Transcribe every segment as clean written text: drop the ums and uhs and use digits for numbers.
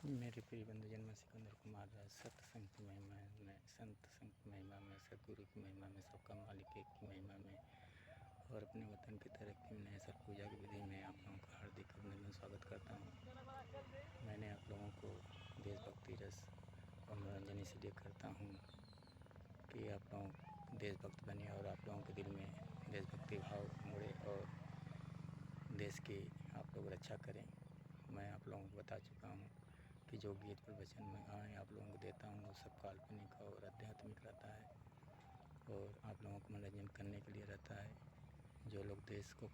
मेरे प्रिय बंधुजन, मैं सिकंदर कुमार राज सत्संग की महिमा में, संत संग की महिमा में, सदगुरु की महिमा में, सबका मालिक एक की महिमा में और अपने वतन की तरक्की में सर पूजा की विधि में आप लोगों का हार्दिक अभिनंदन स्वागत करता हूँ। मैंने आप लोगों को देशभक्ति रस और मनोरंजन इसलिए करता हूँ कि आप लोग देशभक्त बने और आप लोगों के दिल में देशभक्ति भाव मुड़े और देश की आप लोग रक्षा करें। मैं आप लोगों को बता चुका हूँ कि जो गीत प्रवचन में गाएँ आप लोगों को देता हूँ वो सब काल्पनिक और आध्यात्मिक रहता है और आप लोगों को मनोरंजन करने के लिए रहता है। जो लोग देश को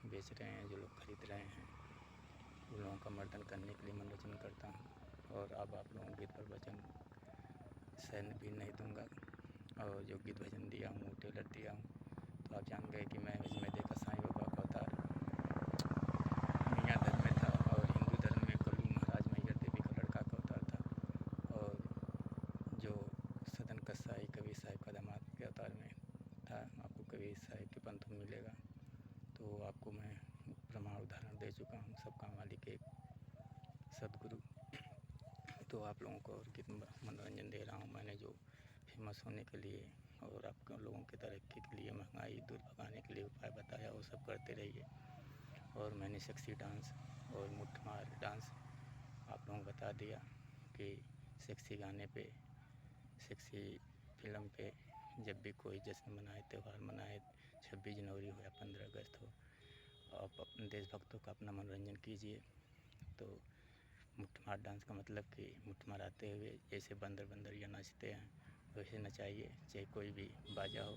बेच रहे हैं, जो लोग खरीद रहे हैं, उन लोगों का मर्दन करने के लिए मनोरंजन करता हूँ। और अब आप लोगों को गीत प्रवचन सहन भी नहीं दूँगा और जो गीत भजन दिया हूँ वो टेलर दिया हूँ तो आप जान गए कि मैं देखा साईं बाबा का अवतार मियाँ धर्म में था और हिंदू धर्म में कल्लू महाराज मैया देवी का लड़का का अवतार था और जो सदन कसाई कबीर साहिब का दामाद के अवतार में था। आपको कबीर साहिब के पंथ में मिलेगा तो आपको मैं प्रमाण उदाहरण दे चुका हूँ। सबका मालिक एक सदगुरु। तो आप लोगों को और गीत मनोरंजन दे रहा हूँ। मैंने जो फेमस होने के लिए और आप लोगों की तरक्की के लिए, महंगाई दूर भगाने के लिए उपाय बताया, वो सब करते रहिए। और मैंने सेक्सी डांस और मुठमार डांस आप लोगों को बता दिया कि सेक्सी गाने पे, सेक्सी फिल्म पे जब भी कोई जश्न मनाए, त्यौहार मनाए, 26 जनवरी हो या 15 अगस्त हो, आप अपने देशभक्तों का अपना मनोरंजन कीजिए। तो मुठमार डांस का मतलब कि मुठ माराते हुए जैसे बंदर बंदरिया नाचते हैं वैसे नचाइए। चाहे कोई भी बाजा हो,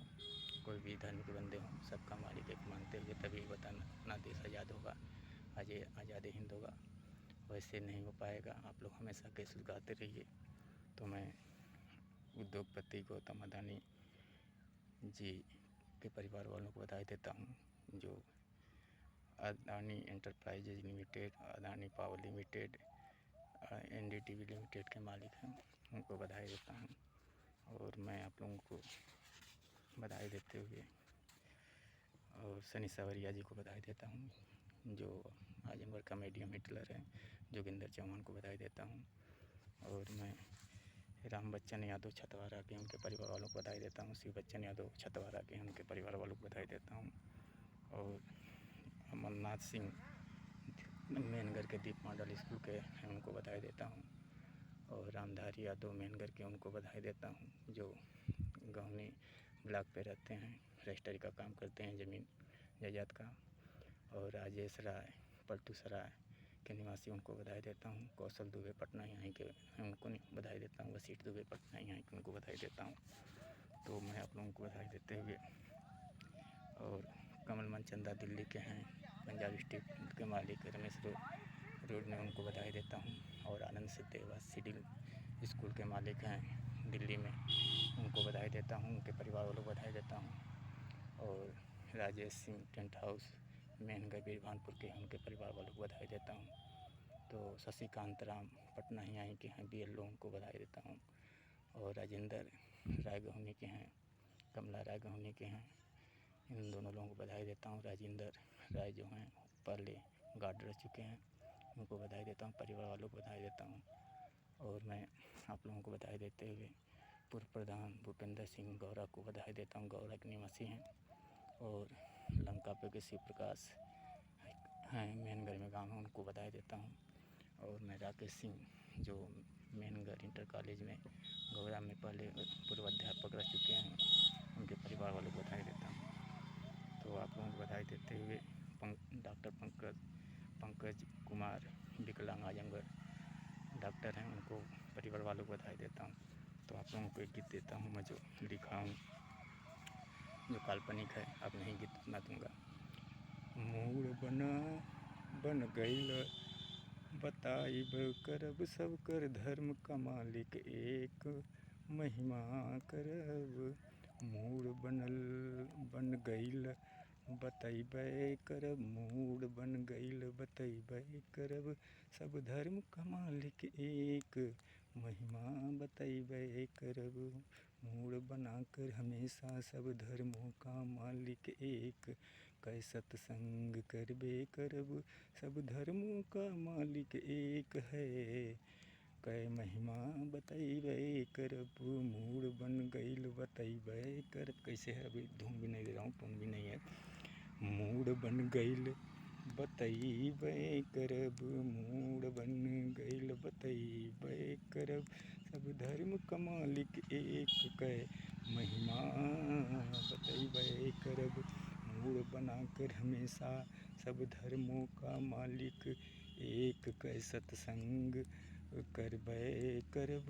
कोई भी धर्म के बंदे हों, सबका मालिक एक मानते हुए तभी वतन अपना देश आज़ाद होगा, आज़ाद हिंद होगा। वैसे नहीं हो पाएगा। आप लोग हमेशा कैसे गाते रहिए। तो मैं उद्योगपति गौतम अदानी जी के परिवार वालों को बधाई देता हूँ। जो Adani enterprises limited, Adani power limited, NDTV limited के मालिक हैं, उनको बधाई देता हूँ। और मैं आप लोगों को बधाई देते हुए और सनी सावरिया जी को बधाई देता हूँ, जो आजमगढ़ का मीडियम हिटलर है। जोगिंदर चौहान को बधाई देता हूँ। और मैं राम बच्चन यादव छतवारा के उनके परिवार वालों को बधाई देता हूँ। शिव बच्चन यादव छतवारा के उनके परिवार वालों को बधाई देता हूँ। और अमरनाथ सिंह मेनगढ़ के दीप मॉडल स्कूल के हैं, उनको बधाई देता हूँ। और रामधारी यादव मेनगढ़ के, उनको बधाई देता हूँ, जो गौनी ब्लॉक पे रहते हैं, रजिस्ट्री का काम करते हैं, ज़मीन जायदाद का। और राजेश राय पलटू सराय के निवासी, उनको बधाई देता हूँ। कौशल दुबे पटना यहाँ के हैं, उनको बधाई देता हूँ। वसीठ दुबे पटना यहाँ के, उनको बधाई देता हूँ। तो मैं आप लोगों को बधाई देते हुए, और कमल मन चंदा दिल्ली के हैं, पंजाब स्टेट के मालिक रमेश रोड में, उनको बधाई देता हूँ। और आनंद सचदेवा सिडिल स्कूल के मालिक हैं दिल्ली में, उनको बधाई देता हूँ, उनके परिवार वालों को बधाई देता हूँ। और राजेश सिंह टेंट हाउस मेनगढ़ बीरभानपुर के, उनके परिवार वालों को बधाई देता हूँ। तो शशिकांत राम पटना ही यहाँ के हैं, BLO, उनको बधाई देता हूँ। और राजेंद्र राय गहुनी के हैं, कमला राय गहुनी के हैं, इन दोनों लोगों को बधाई देता हूँ। राजेंद्र राय जो हैं पहले गार्ड रह चुके हैं, उनको बधाई देता हूँ, परिवार वालों को बधाई देता हूँ। और मैं आप लोगों को बधाई देते हुए पूर्व प्रधान भूपेंद्र सिंह गौरा को बधाई देता हूँ, गौरा के निवासी हैं। और लंका पे के शिव प्रकाश हैं, मेनगढ़ में गाँव है, उनको बधाई देता हूँ। और मैं राकेश सिंह, जो मेनगढ़ इंटर कॉलेज में गौरा में पहले पूर्व अध्यापक रह चुके हैं, उनके परिवार वालों को बधाई देता हूँ। तो आप लोगों को बधाई देते हुए डॉक्टर पंकज कुमार विकलांग आजमगढ़ डॉक्टर हैं, उनको परिवार वालों को बधाई देता हूँ। तो आप लोगों को एक गीत देता हूँ मैं, जो लिखा हूँ, जो काल्पनिक है, अब नहीं गीत सुना दूँगा। मूड बन गईल बताइब करब, सब कर धर्म का मालिक एक महिमा करब। मूड बन गईल बतैबै करब, मूड बन गईल बतैबै करब, सब धर्म का मालिक एक महिमा बतैबै करब। मूड बनाकर हमेशा सब धर्मों का मालिक एक, कै सत्संग करबे करब, सब धर्मों का मालिक एक है। कै महिमा बतैबे करब, मूड बन गईल बतैबे करब। कैसे है, अभी धुन भी नहीं दे रहा हूँ, टोन भी नहीं है। मूड बन गईल बतैबे करब, मूड बन गईल बतैबे करब। सब धर्म का मालिक एक कै महिमा बतैबे करब। मूड बनाकर हमेशा सब धर्मों का मालिक एक कै सत्संग करबे करब।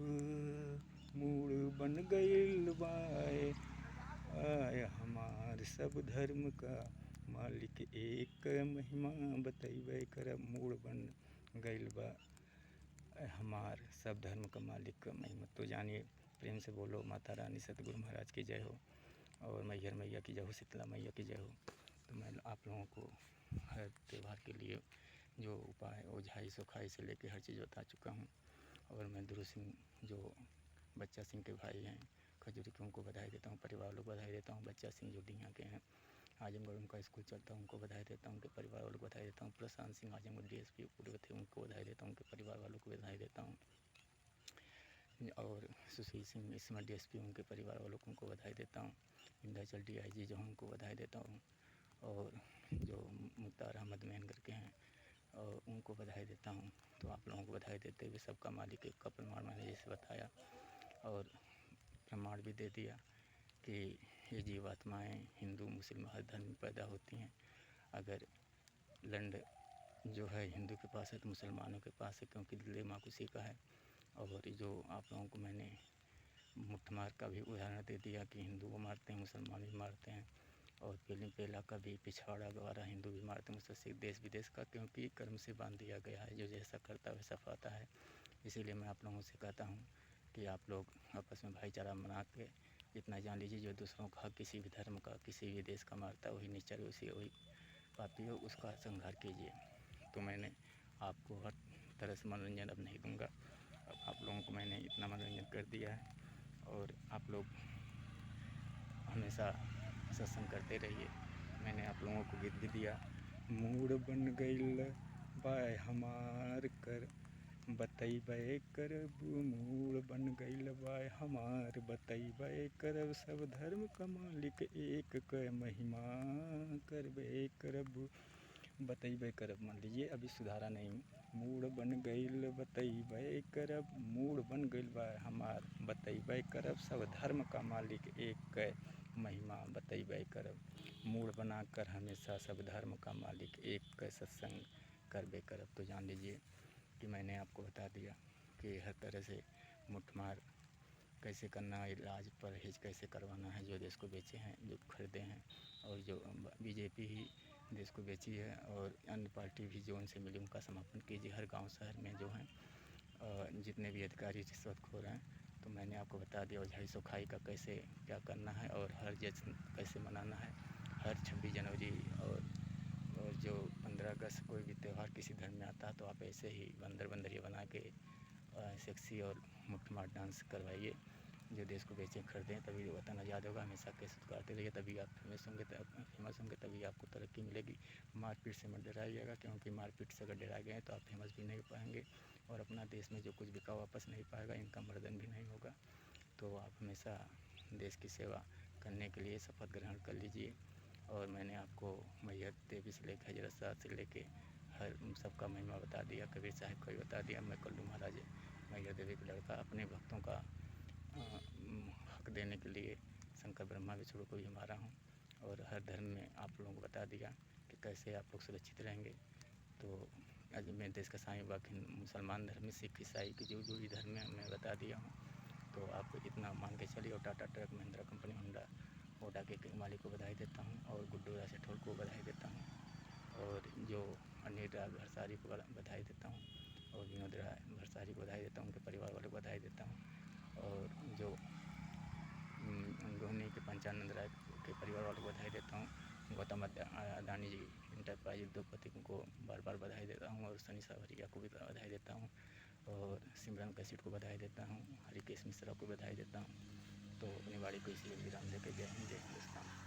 मूड बन गईल बाय आय हमार, सब धर्म का मालिक एक महिमा बतैबे करब। मूड बन गईल बा हमार, सब धर्म का मालिक का महिमा। तो जानिए, प्रेम से बोलो माता रानी सतगुरु महाराज की जय हो, और मैहर मैया की जय हो, शीतला मैया की जय हो। तो मैं आप लोगों को हर त्यौहार के लिए जो उपाय ओझाई सोखाई से लेके हर चीज़ बता चुका हूँ। और मैं ध्रुव सिंह जो बच्चा सिंह के भाई हैं खजूरी के, उनको बधाई देता हूँ, परिवार वालों को बधाई देता हूँ। बच्चा सिंह जो डीहा के हैं, आजमगढ़ उनका स्कूल चलता है, उनको बधाई देता हूँ, उनके परिवार वालों को बधाई देता हूँ। प्रशांत सिंह आजमगढ़ DSP पूर्व थे, उनको बधाई देता हूँ, उनके परिवार वालों को बधाई देता हूँ। और सुशील सिंह इस समय DSP, उनके परिवार वालों को उनको बधाई देता हूँ। विंध्याचल DIG जो हैं, उनको बधाई देता हूँ। और जो मुख्तार अहमद मैनगर के हैं, और उनको बधाई देता हूँ। तो आप लोगों को बधाई देते हुए सबका मालिक एक का प्रमाण मैंने जैसे बताया, और प्रमाण भी दे दिया कि ये जीवात्माएँ हिंदू मुस्लिम हर धर्म में पैदा होती हैं। अगर लंड जो है हिंदू के पास है तो मुसलमानों के पास है, क्योंकि दिमाग उसी का है। और जो आप लोगों को मैंने मुठमार का भी उदाहरण दे दिया कि हिंदू को मारते हैं, मुसलमान भी मारते हैं। और पेला का भी पिछवाड़ा द्वारा हिंदू भी मारते हैं, मुझसे देश विदेश का, क्योंकि कर्म से बांध दिया गया है, जो जैसा करता है वैसा पाता है। इसीलिए मैं आप लोगों से कहता हूँ कि आप लोग आपस में भाईचारा बना के इतना जान लीजिए, जो दूसरों का किसी भी धर्म का किसी भी देश का मारता है वही निश्चर, वही पापी हो, उसका संहार कीजिए। तो मैंने आपको हर तरह से मनोरंजन अब नहीं दूंगा। अब आप लोगों को मैंने इतना मनोरंजन कर दिया है, और आप लोग हमेशा सत्संग करते रहिए। मैंने आप लोगों को गीत भी दिया, मूड बन गईल बाय हमार कर बतैबे करब, मूड बन गईल बाय हमार बतैबे करब। सब धर्म का मालिक एक क महिमा करबे करब, बतैबे करब। मान लीजिए अभी सुधारा नहीं हूँ। मूड बन गईल बतैबे करब, मूड बन गईल बाय हमार बतैबे करब। सब धर्म का मालिक एक क महिमा बतैबे करब। मूड बनाकर हमेशा सब धर्म का मालिक एक क सत्संग करबे करब। तो जान लीजिए कि मैंने आपको बता दिया कि हर तरह से मुठमार कैसे करना है, इलाज परहेज कैसे करवाना है। जो देश को बेचे हैं, जो खरीदे हैं, और जो BJP ही देश को बेची है, और अन्य पार्टी भी जो उनसे मिली उनका समापन कीजिए। हर गांव शहर में जो हैं जितने भी अधिकारी रिश्वतखोर हैं, तो मैंने आपको बता दिया ओझाई सोखाई का कैसे क्या करना है, और हर जश्न कैसे मनाना है। हर 26 जनवरी और जो 15 अगस्त कोई भी त्यौहार किसी धर्म में आता है, तो आप ऐसे ही बंदरिया बना के सेक्सी और मुठमार डांस करवाइए। जो देश को बेचें खरीदें, तभी वतन आज़ाद होगा। हमेशा केस उतारते रहिए, तभी आप फेमस होंगे, तभी आपको तरक्की मिलेगी। मारपीट से मत डराइएगा, क्योंकि मारपीट से अगर डरा गए तो आप फेमस भी नहीं हो पाएंगे, और अपना देश में जो कुछ बिका वापस नहीं पाएगा, इनका मर्दन भी नहीं होगा। तो आप हमेशा देश की सेवा करने के लिए शपथ ग्रहण कर लीजिए। और मैंने आपको मैहर देवी से लेकर हजरत साहब से लेके हर सबका महिमा बता दिया, कबीर साहब का भी बता दिया। मैं कल्लू महाराज मैहर देवी का लड़का अपने भक्तों का हक देने के लिए शंकर ब्रह्मा विष्णु को भी मारा हूँ। और हर धर्म में आप लोगों को बता दिया कि कैसे आप लोग सुरक्षित रहेंगे। तो आज मैं देश का साईं बाबा मुसलमान धर्म में सिख ईसाई की जो भी धर्म है मैं बता दिया हूँ। तो आप इतना मान के चलिए। और Tata truck Mahindra company Honda ओडा के मालिक को बधाई देता हूँ, और गुड्डू राठौर को बधाई देता हूँ, और जो अनिल राय भरसारी को बधाई देता हूँ, और विनोद राय भरसारी को बधाई देता हूँ, उनके परिवार वालों को बधाई देता हूँ। और जो गोहनी के पंचानंद राय के परिवार वालों को बधाई देता हूँ। गौतम अदानी जी इंटरप्राइज उद्योगपति को बार बार बधाई देता हूँ, और सनी सावरिया को भी बधाई देता हूँ, और सिमरन कसीट को बधाई देता हूँ, हरिकेश मिश्रा को बधाई देता हूँ। तो अपनी बाड़ी को इसलिए विराम देकर जय हिंद जय हिंदुस्तान।